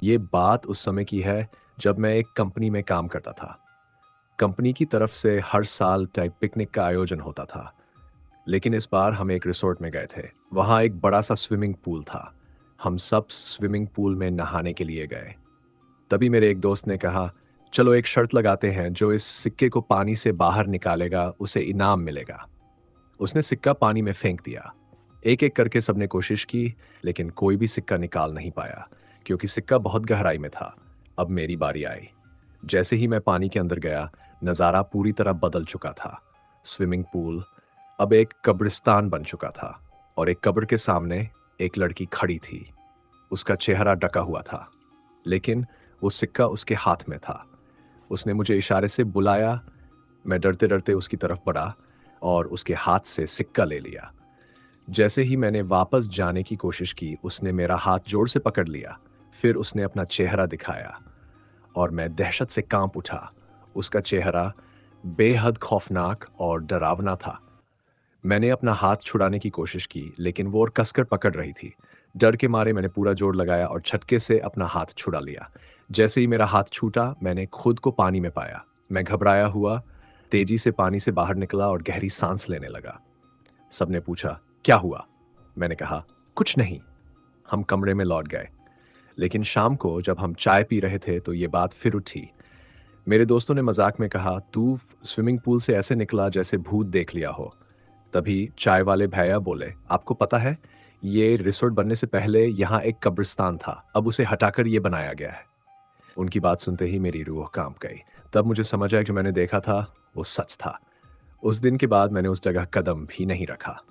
ये बात उस समय की है जब मैं एक कंपनी में काम करता था। कंपनी की तरफ से हर साल टाइप पिकनिक का आयोजन होता था। लेकिन इस बार हम एक रिसोर्ट में गए थे। वहाँ एक बड़ा-सा स्विमिंग पूल था। हम सब स्विमिंग पूल में नहाने के लिए गए। तभी मेरे एक दोस्त ने कहा, "चलो एक शर्त लगाते हैं, जो इस सिक्के को पानी से बाहर निकालेगा, उसे इनाम मिलेगा।" उसने सिक्का पानी में फेंक दिया। एक-एक करके सबने कोशिश की, लेकिन कोई भी सिक्का निकाल नहीं पाया, क्योंकि सिक्का बहुत गहराई में था। अब मेरी बारी आई। जैसे ही मैं पानी के अंदर गया, नज़ारा पूरी तरह बदल चुका था। स्विमिंग पूल अब एक कब्रिस्तान बन चुका था और एक कब्र के सामने एक लड़की खड़ी थी। उसका चेहरा ढका हुआ था, लेकिन वो सिक्का उसके हाथ में था। उसने मुझे इशारे से बुलाया। मैं डरते-डरते उसकी तरफ बढ़ा और उसके हाथ से सिक्का ले लिया। जैसे ही मैंने वापस जाने की कोशिश की, उसने मेरा हाथ जोर से पकड़ लिया। फिर उसने अपना चेहरा दिखाया और मैं दहशत से काँप उठा। उसका चेहरा बेहद खौफ़नाक और डरावना था। मैंने अपना हाथ छुड़ाने की कोशिश की, लेकिन वो और कसकर पकड़ रही थी। डर के मारे मैंने पूरा जोर लगाया और झटके से अपना हाथ छुड़ा लिया। जैसे ही मेरा हाथ छूटा, मैंने खुद को पानी में पाया। मैं घबराया हुआ तेजी से पानी से बाहर निकला और गहरी सांस लेने लगा। सबने पूछा, "क्या हुआ?" मैंने कहा, "कुछ नहीं।" हम कमरे में लौट गए। लेकिन शाम को जब हम चाय पी रहे थे, तो ये बात फिर उठी। मेरे दोस्तों ने मजाक में कहा, "तू स्विमिंग पूल से ऐसे निकला जैसे भूत देख लिया हो।" तभी चाय वाले भैया बोले, "आपको पता है, ये रिसोर्ट बनने से पहले यहाँ एक कब्रिस्तान था। अब उसे हटाकर ये बनाया गया है।" उनकी बात सुनते ही मेरी रूह कांप गई। तब मुझे समझ आया कि जो मैंने देखा था, वो सच था। उस दिन के बाद मैंने उस जगह कदम भी नहीं रखा।